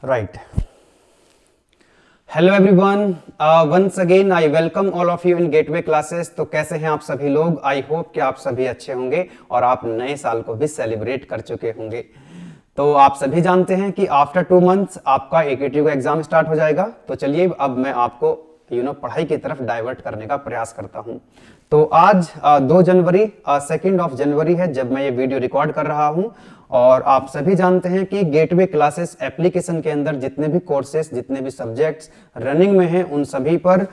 Right. Hello everyone, once again I welcome all of you in Gateway Classes. तो कैसे हैं आप सभी लोग? आई होप कि आप सभी अच्छे होंगे और आप नए साल को भी सेलिब्रेट कर चुके होंगे। तो आप सभी जानते हैं कि आफ्टर 2 मंथ्स आपका एकेटी का एग्जाम स्टार्ट हो जाएगा। तो चलिए अब मैं आपको पढ़ाई की तरफ डाइवर्ट करने का प्रयास करता हूं। तो आज 2 जनवरी 2 जनवरी है जब मैं ये वीडियो रिकॉर्ड कर रहा हूं। और आप सभी जानते हैं कि गेटवे क्लासेस एप्लीकेशन के अंदर जितने भी कोर्सेस, जितने भी सब्जेक्ट्स रनिंग में हैं, उन सभी पर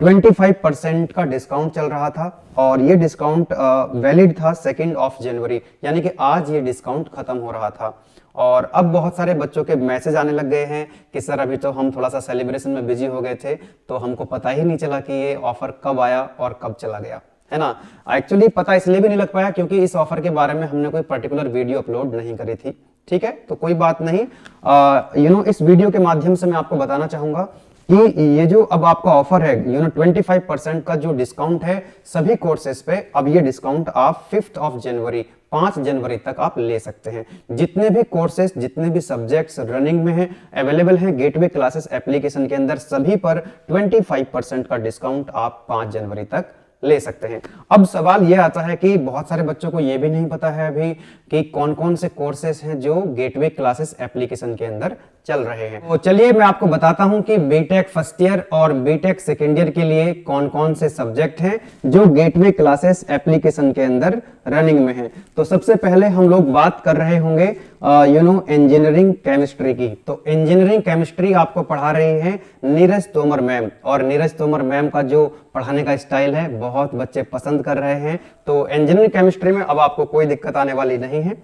25% का डिस्काउंट चल रहा था। और ये डिस्काउंट वैलिड था 2 जनवरी, यानी कि आज ये डिस्काउंट खत्म हो रहा था। और अब बहुत सारे बच्चों के मैसेज आने लग गए हैं कि सर अभी तो हम थोड़ा सा सेलिब्रेशन में बिजी हो गए थे, तो हमको पता ही नहीं चला कि ये ऑफर कब आया और कब चला गया, है ना। एक्चुअली पता इसलिए भी नहीं लग पाया क्योंकि इस ऑफर के बारे में हमने कोई पर्टिकुलर वीडियो अपलोड नहीं करी थी। ठीक है, तो कोई बात नहीं। इस वीडियो के माध्यम से मैं आपको बताना चाहूंगा कि ये जो अब आपका ऑफर है 25% का जो डिस्काउंट है सभी कोर्सेज पे, अब ये डिस्काउंट आप 5 जनवरी 5 जनवरी तक आप ले सकते हैं। जितने भी कोर्सेज, जितने भी सब्जेक्ट्स रनिंग में हैं, अवेलेबल हैं गेटवे क्लासेस एप्लीकेशन के अंदर, सभी पर 25% का डिस्काउंट आप 5 जनवरी तक ले सकते हैं। अब सवाल यह आता है कि बहुत सारे बच्चों को यह भी नहीं पता है अभी कि कौन कौन से कोर्सेज हैं जो गेटवे क्लासेस एप्लीकेशन के अंदर चल रहे हैं। तो चलिए मैं आपको बताता हूं कि बीटेक फर्स्ट ईयर और बीटेक सेकेंड ईयर के लिए कौन कौन से सब्जेक्ट हैं जो गेटवे क्लासेस एप्लीकेशन के अंदर रनिंग में हैं। तो सबसे पहले हम लोग बात कर रहे होंगे इंजीनियरिंग केमिस्ट्री की। तो इंजीनियरिंग केमिस्ट्री आपको पढ़ा रही है नीरज तोमर मैम, और नीरज तोमर मैम का जो पढ़ाने का स्टाइल है बहुत बच्चे पसंद कर रहे हैं। तो इंजीनियरिंग केमिस्ट्री में अब आपको कोई दिक्कत आने वाली नहीं है।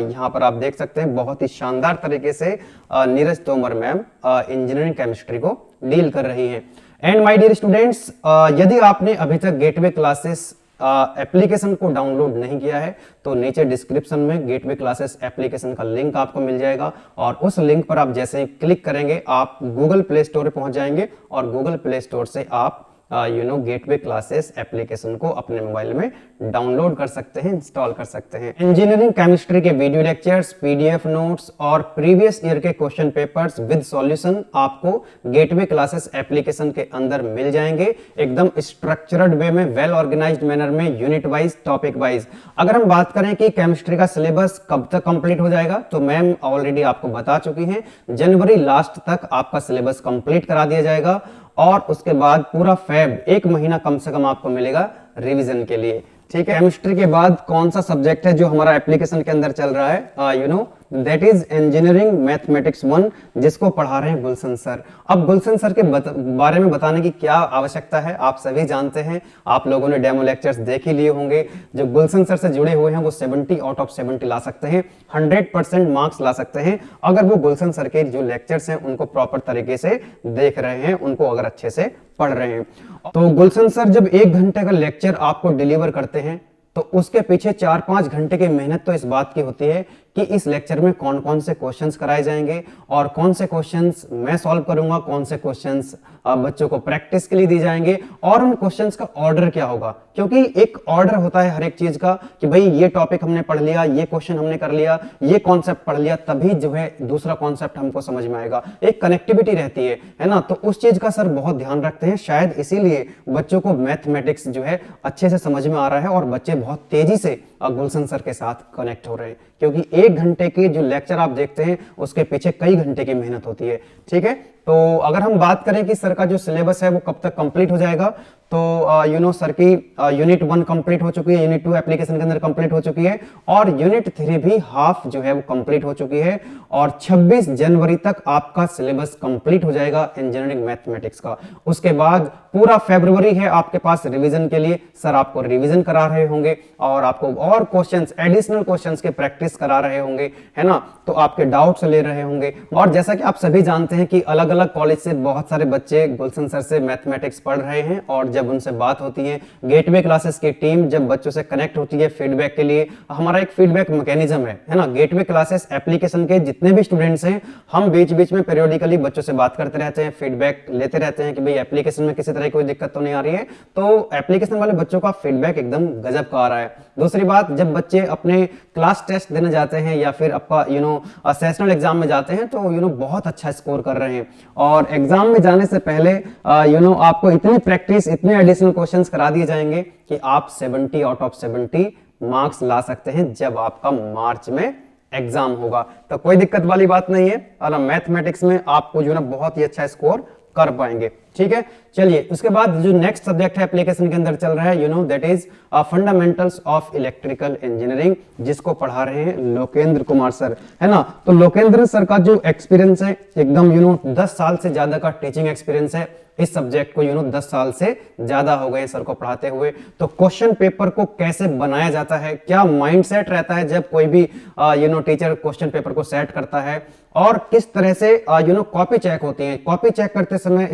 यहाँ पर आप देख सकते हैं बहुत ही शानदार तरीके से Neeraj Tomar ma'am engineering chemistry को डील कर रही है। एंड माय डियर स्टूडेंट्स, यदि आपने अभी तक गेटवे क्लासेस एप्लीकेशन को डाउनलोड नहीं किया है तो नीचे डिस्क्रिप्शन में गेटवे क्लासेस एप्लीकेशन का लिंक आपको मिल जाएगा, और उस लिंक पर आप जैसे ही क्लिक करेंगे आप गूगल प्ले स्टोर पे पहुंच जाएंगे और गूगल प्ले स्टोर से आप गेटवे क्लासेस एप्लीकेशन को अपने मोबाइल में डाउनलोड कर सकते हैं, इंस्टॉल कर सकते हैं। इंजीनियरिंग केमिस्ट्री के वीडियो लेक्चर्स, पीडीएफ नोट्स और प्रीवियस ईयर के क्वेश्चन पेपर्स विद सॉल्यूशन आपको गेटवे क्लासेस एप्लीकेशन के अंदर मिल जाएंगे, एकदम स्ट्रक्चर्ड वे में, वेल ऑर्गेनाइज्ड मैनर में, यूनिट वाइज, टॉपिक वाइज। अगर हम बात करें कि केमिस्ट्री का सिलेबस कब तक कंप्लीट हो जाएगा, तो मैम ऑलरेडी आपको बता चुकी हैं जनवरी लास्ट तक आपका सिलेबस कंप्लीट करा दिया जाएगा, और उसके बाद पूरा फेब 1 महीना कम से कम आपको मिलेगा रिवीजन के लिए। ठीक है, केमिस्ट्री के बाद कौन सा सब्जेक्ट है जो हमारा एप्लीकेशन के अंदर चल रहा है? दैट इज इंजीनियरिंग मैथमेटिक्स 1, जिसको पढ़ा रहे हैं गुलशन सर। अब गुलशन सर के बारे में बताने की क्या आवश्यकता है, आप सभी जानते हैं, आप लोगों ने डेमो लेक्चर्स देख ही लिए होंगे। जो गुलशन सर से जुड़े हुए हैं वो 70 आउट ऑफ 70 ला सकते हैं, 100% मार्क्स ला सकते हैं अगर वो गुलशन सर के जो लेक्चर्स हैं उनको प्रॉपर तरीके से देख रहे हैं, उनको अगर अच्छे से पढ़ रहे हैं। तो गुलशन सर जब 1 घंटे का लेक्चर आपको डिलीवर करते हैं तो उसके पीछे 4-5 घंटे की मेहनत तो इस बात की होती है कि इस लेक्चर में कौन कौन से क्वेश्चंस कराए जाएंगे और कौन से क्वेश्चंस मैं सॉल्व करूंगा, कौन से क्वेश्चंस बच्चों को प्रैक्टिस के लिए दिए जाएंगे, और उन क्वेश्चंस का ऑर्डर क्या होगा। क्योंकि एक ऑर्डर होता है हर एक चीज का कि भाई ये टॉपिक हमने पढ़ लिया, ये क्वेश्चन हमने कर लिया, ये कॉन्सेप्ट पढ़ लिया, तभी जो है दूसरा कॉन्सेप्ट हमको समझ में आएगा। एक कनेक्टिविटी रहती है ना। तो उस चीज का सर बहुत ध्यान रखते हैं, शायद इसीलिए बच्चों को मैथमेटिक्स जो है अच्छे से समझ में आ रहा है और बच्चे बहुत तेजी से गुलशन सर के साथ कनेक्ट हो रहे हैं, क्योंकि 1 घंटे की जो लेक्चर आप देखते हैं उसके पीछे कई घंटे की मेहनत होती है। ठीक है, तो अगर हम बात करें कि सर का जो सिलेबस है वो कब तक कंप्लीट हो जाएगा, तो सर की यूनिट 1 कंप्लीट हो चुकी है, यूनिट 2 एप्लीकेशन के अंदर कंप्लीट हो चुकी है, और यूनिट 3 भी हाफ जो है वो कंप्लीट हो चुकी है, और 26 जनवरी तक आपका सिलेबस कंप्लीट हो जाएगा इंजीनियरिंग मैथमेटिक्स का। उसके बाद पूरा फरवरी है आपके पास रिवीजन के लिए, सर आपको रिवीजन करा रहे होंगे और आपको और क्वेश्चंस, एडिशनल क्वेश्चंस के प्रैक्टिस करा रहे होंगे, है ना। तो आपके डाउट्स ले रहे होंगे, और जैसा कि आप सभी जानते हैं कि अलग अलग कॉलेज से बहुत सारे बच्चे गुलशन सर से मैथमेटिक्स पढ़ रहे हैं, और जब उनसे बात होती है, गेटवे क्लासेस की टीम जब बच्चों से कनेक्ट होती है फीडबैक के लिए, हमारा एक फीडबैक मैकेनिज्म है ना। गेटवे क्लासेस एप्लीकेशन के जितने भी स्टूडेंट्स हैं, हम बीच बीच में पीरियोडिकली बच्चों से बात करते रहते हैं, फीडबैक लेते रहते हैं कि भाई एप्लीकेशन में किसी तरह की कोई दिक्कत तो नहीं आ रही है। तो एप्लीकेशन वाले बच्चों का फीडबैक एकदम गजब का आ रहा है। दूसरी बात, जब बच्चे अपने क्लास टेस्ट देने जाते हैं या फिर आपका सेशनल एग्जाम में जाते हैं तो बहुत अच्छा स्कोर कर रहे हैं। और एग्जाम में जाने से पहले आपको इतनी प्रैक्टिस, इतने एडिशनल क्वेश्चंस करा दिए जाएंगे कि आप 70 आउट ऑफ 70 मार्क्स ला सकते हैं जब आपका मार्च में एग्जाम होगा। तो कोई दिक्कत वाली बात नहीं है, और मैथमेटिक्स में आपको बहुत ही अच्छा स्कोर कर पाएंगे। ठीक है, चलिए उसके बाद जो नेक्स्ट सब्जेक्ट है एप्लीकेशन के अंदर चल रहा है that is fundamentals of electrical engineering, जिसको पढ़ा रहे हैं लोकेंद्र कुमार सर, है ना। तो लोकेंद्र सर का जो एक्सपीरियंस है एकदम 10 साल से ज्यादा का टीचिंग एक्सपीरियंस है इस सब्जेक्ट को 10 साल से ज्यादा हो गए सर को पढ़ाते हुए। तो क्वेश्चन पेपर को कैसे बनाया जाता है, क्या माइंडसेट रहता है जब कोई भी टीचर क्वेश्चन पेपर को सेट करता है, और किस तरह से कॉपी चेक होती है। कॉपी चेक करते समय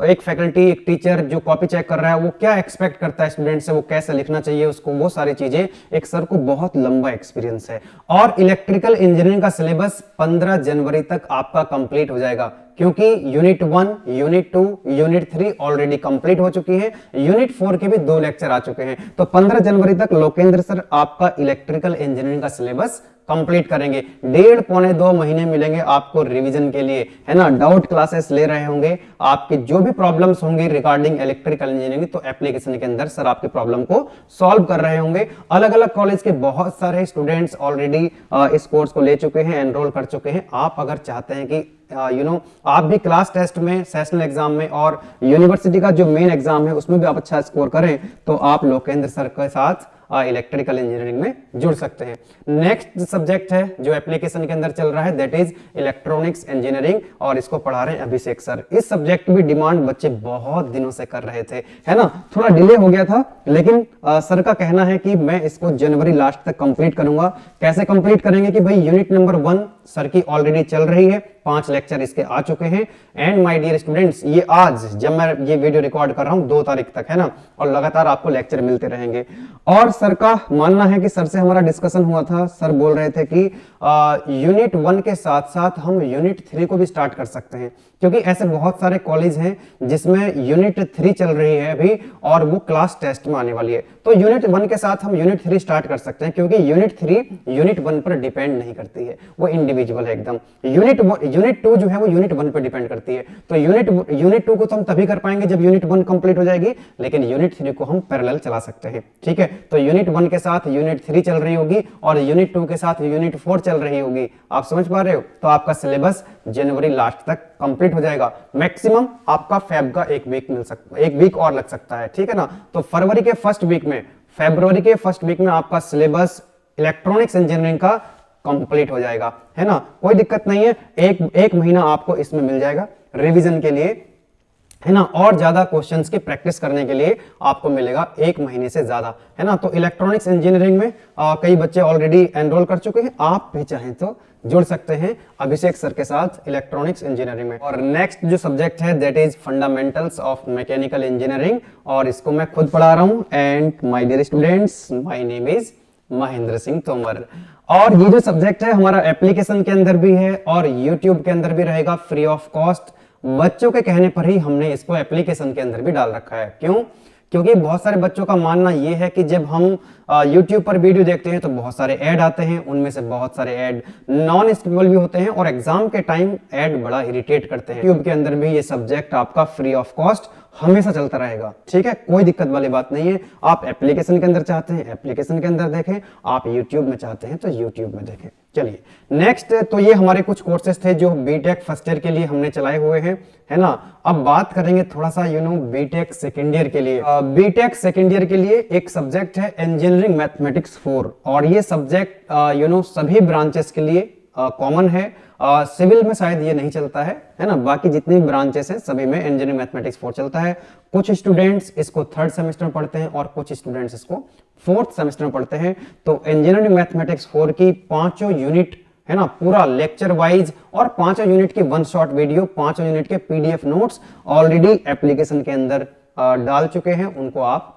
एक फैकल्टी, एक टीचर जो कॉपी चेक कर रहा है वो क्या एक्सपेक्ट करता है स्टूडेंट से, वो कैसे लिखना चाहिए उसको, वो सारी चीजें एक सर को बहुत लंबा एक्सपीरियंस है। और इलेक्ट्रिकल इंजीनियरिंग का सिलेबस 15 जनवरी तक आपका कंप्लीट हो जाएगा, क्योंकि unit 1, unit 2, unit 3 already complete हो चुकी है, यूनिट 4 के भी 2 लेक्चर आ चुके हैं। तो 15 जनवरी तक लोकेंद्र सर आपका इलेक्ट्रिकल इंजीनियरिंग का सिलेबस कंप्लीट करेंगे। 1.5 पौने 2 महीने मिलेंगे आपको रिवीजन के लिए, है ना। डाउट क्लासेस ले रहे होंगे, आपके जो भी प्रॉब्लम्स होंगी रिगार्डिंग इलेक्ट्रिकल इंजीनियरिंग, तो एप्लीकेशन के अंदर सर आपके प्रॉब्लम को सॉल्व कर रहे होंगे। अलग अलग कॉलेज के बहुत सारे स्टूडेंट्स ऑलरेडी इस कोर्स को ले चुके हैं, एनरोल कर चुके हैं। आप अगर चाहते हैं कि आप भी क्लास टेस्ट में, सेशनल एग्जाम में और यूनिवर्सिटी का जो मेन एग्जाम है उसमें भी आप अच्छा स्कोर करें, तो आप लोकेंद्र सर के साथ इलेक्ट्रिकल इंजीनियरिंग में जुड़ सकते हैं। नेक्स्ट सब्जेक्ट है जो एप्लीकेशन के अंदर चल रहा है दैट इज इलेक्ट्रॉनिक्स इंजीनियरिंग, और इसको पढ़ा रहे हैं अभिषेक सर। इस सब्जेक्ट की भी डिमांड बच्चे बहुत दिनों से कर रहे थे, है ना। थोड़ा डिले हो गया था, लेकिन सर का कहना है कि मैं इसको जनवरी लास्ट तक कंप्लीट करूंगा। कैसे कंप्लीट करेंगे कि भाई यूनिट नंबर 1 सर की ऑलरेडी चल रही है, 5 लेक्चर इसके आ चुके हैं। एंड माय डियर स्टूडेंट्स, ये आज जब मैं ये वीडियो रिकॉर्ड कर रहा हूं 2 तारीख तक, है ना, और लगातार आपको लेक्चर मिलते रहेंगे। और सर का मानना है कि सर से हमारा डिस्कशन हुआ था, सर बोल रहे थे कि यूनिट 1 के साथ साथ हम यूनिट 3 को भी स्टार्ट कर सकते हैं, क्योंकि ऐसे बहुत सारे कॉलेज हैं जिसमें यूनिट 3 चल रही है अभी और वो क्लास टेस्ट में आने वाली है। तो यूनिट 1 के साथ हम यूनिट 3 स्टार्ट कर सकते हैं, क्योंकि यूनिट 3 यूनिट 1 पर डिपेंड नहीं करती है, वो इंडिविजुअल है एकदम। यूनिट 2 जो है वो यूनिट 1 पर डिपेंड करती है। तो यूनिट 2 को तो हम तभी कर पाएंगे जब यूनिट 1 कंप्लीट हो जाएगी, लेकिन यूनिट 3 को हम पैरेलल चला सकते हैं। ठीक है, तो यूनिट 1 के साथ यूनिट 3 चल रही होगी और यूनिट 2 के साथ यूनिट 4 चल रही होगी। आप समझ पा रहे हो? तो आपका सिलेबस जनवरी लास्ट तक कंप्लीट हो जाएगा। मैक्सिमम आपका फेब का 1 वीक और लग सकता है, ठीक है ना। तो फरवरी के फर्स्ट वीक में आपका सिलेबस इलेक्ट्रॉनिक्स इंजीनियरिंग का कंप्लीट हो जाएगा, है ना। कोई दिक्कत नहीं है, एक महीना आपको इसमें मिल जाएगा रिवीजन के लिए, है ना, और ज्यादा क्वेश्चंस की प्रैक्टिस करने के लिए आपको मिलेगा 1 महीने से ज्यादा, है ना। तो इलेक्ट्रॉनिक्स इंजीनियरिंग में कई बच्चे ऑलरेडी एनरोल कर चुके हैं, आप भी चाहें तो जुड़ सकते हैं अभिषेक सर के साथ इलेक्ट्रॉनिक्स इंजीनियरिंग में। और नेक्स्ट जो सब्जेक्ट है that is fundamentals of mechanical engineering, और इसको मैं खुद पढ़ा रहा हूं। And my dear students, my name is Mahendra Singh Tomar. और ये जो सब्जेक्ट है हमारा एप्लीकेशन के अंदर भी है और यूट्यूब के अंदर भी रहेगा फ्री ऑफ कॉस्ट। बच्चों के कहने पर ही हमने इसको एप्लीकेशन के अंदर भी डाल रखा है। क्यों? क्योंकि बहुत सारे बच्चों का मानना यह है कि जब हम YouTube पर वीडियो देखते हैं तो बहुत सारे ऐड आते हैं, उनमें से बहुत सारे ऐड नॉन स्किपेबल भी होते हैं और एग्जाम के टाइम ऐड बड़ा इरिटेट करते हैं। YouTube के अंदर भी ये सब्जेक्ट आपका फ्री ऑफ कॉस्ट हमेशा चलता रहेगा, ठीक है, कोई दिक्कत वाली बात नहीं है। आप एप्लीकेशन के अंदर चाहते हैं एप्लीकेशन के अंदर देखें, आप YouTube में चाहते हैं तो YouTube में देखें। चलिए नेक्स्ट, तो ये हमारे कुछ कोर्सेज थे जो बीटेक फर्स्ट ईयर के लिए हमने चलाए हुए हैं, है ना। अब बात करेंगे थोड़ा सा बीटेक सेकेंड ईयर के लिए। बीटेक सेकेंड ईयर के लिए एक सब्जेक्ट है इंजीनियरिंग मैथमेटिक्स 4, और ये सब्जेक्ट सभी ब्रांचेस के लिए कॉमन है। सिविल में शायद ये नहीं चलता है ना, बाकी जितनी ब्रांचेस हैं सभी में इंजीनियरिंग मैथमेटिक्स 4 चलता है। कुछ स्टूडेंट्स इसको 3rd सेमेस्टर में पढ़ते हैं और कुछ स्टूडेंट्स इसको 4th सेमेस्टर में पढ़ते हैं। तो इंजीनियरिंग मैथमेटिक्स 4 की 5 यूनिट, है ना, पूरा लेक्चर वाइज और 5 यूनिट की 1 शॉट वीडियो, 5 यूनिट के PDF नोट्स ऑलरेडी एप्लीकेशन के अंदर डाल चुके हैं। उनको आप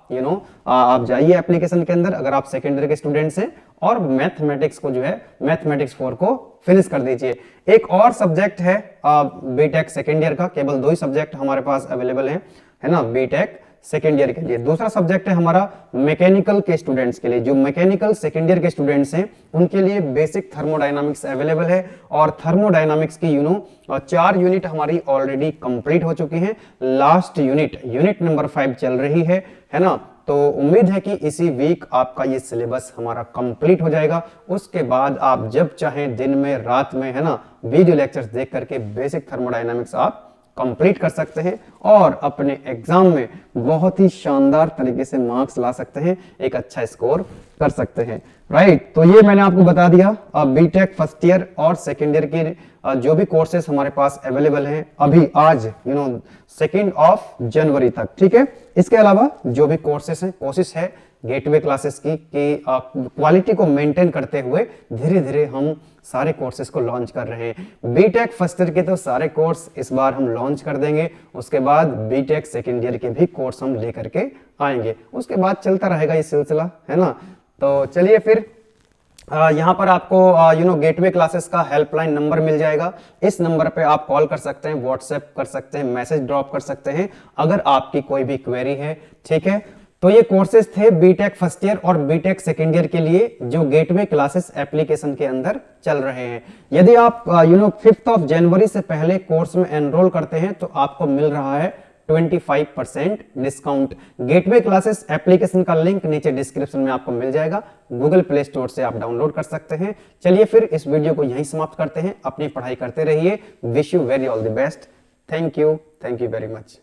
आप जाइए एप्लीकेशन के अंदर अगर आप सेकेंड ईयर के स्टूडेंट्स हैं, और मैथमेटिक्स को जो है मैथमेटिक्स 4 को फिनिश कर दीजिए। एक और सब्जेक्ट है बीटेक सेकेंड ईयर का, केवल 2 ही सब्जेक्ट हमारे पास अवेलेबल है ना, बीटेक सेकेंड ईयर के लिए। दूसरा सब्जेक्ट है हमारा मैकेनिकल के स्टूडेंट्स के लिए। जो मैकेनिकल सेकेंड ईयर के स्टूडेंट्स हैं उनके लिए बेसिक थर्मोडायनामिक्स अवेलेबल है, और थर्मोडायनामिक्स की 4 यूनिट हमारी ऑलरेडी कंप्लीट हो चुकी हैं। लास्ट यूनिट नंबर 5 चल रही है ना। तो उम्मीद है कि इसी वीक आपका ये सिलेबस हमारा कंप्लीट हो जाएगा। उसके बाद आप जब चाहें दिन में रात में, है ना, वीडियो लेक्चर्स देख करके बेसिक थर्मोडायनामिक्स आप कंप्लीट कर सकते हैं और अपने एग्जाम में बहुत ही शानदार तरीके से मार्क्स ला सकते हैं, एक अच्छा स्कोर कर सकते हैं। राइट, तो ये मैंने आपको बता दिया बीटेक फर्स्ट ईयर और सेकेंड ईयर के जो भी कोर्सेज हमारे पास अवेलेबल हैं अभी आज 2 जनवरी तक। ठीक है, इसके अलावा जो भी कोर्सेज हैं, कोशिश है गेटवे क्लासेस की कि क्वालिटी को मेंटेन करते हुए धीरे धीरे हम सारे कोर्सेज को लॉन्च कर रहे हैं। बीटेक फर्स्ट ईयर के तो सारे कोर्स इस बार हम लॉन्च कर देंगे, उसके बाद बीटेक सेकेंड ईयर के भी कोर्स हम लेकर के आएंगे। उसके बाद चलता रहेगा ये सिलसिला, है ना। तो चलिए फिर यहाँ पर आपको गेटवे क्लासेस का हेल्पलाइन नंबर मिल जाएगा। इस नंबर पे आप कॉल कर सकते हैं, व्हाट्सएप कर सकते हैं, मैसेज ड्रॉप कर सकते हैं अगर आपकी कोई भी क्वेरी है। ठीक है, तो ये कोर्सेज थे बीटेक फर्स्ट ईयर और बीटेक सेकेंड ईयर के लिए जो गेटवे क्लासेस एप्लीकेशन के अंदर चल रहे हैं। यदि आप 5 जनवरी से पहले कोर्स में एनरोल करते हैं तो आपको मिल रहा है 25% डिस्काउंट। गेटवे क्लासेस एप्लीकेशन का लिंक नीचे डिस्क्रिप्शन में आपको मिल जाएगा, गूगल प्ले स्टोर से आप डाउनलोड कर सकते हैं। चलिए फिर इस वीडियो को यहीं समाप्त करते हैं। अपनी पढ़ाई करते रहिए। Wish you very all the best. Thank you very much.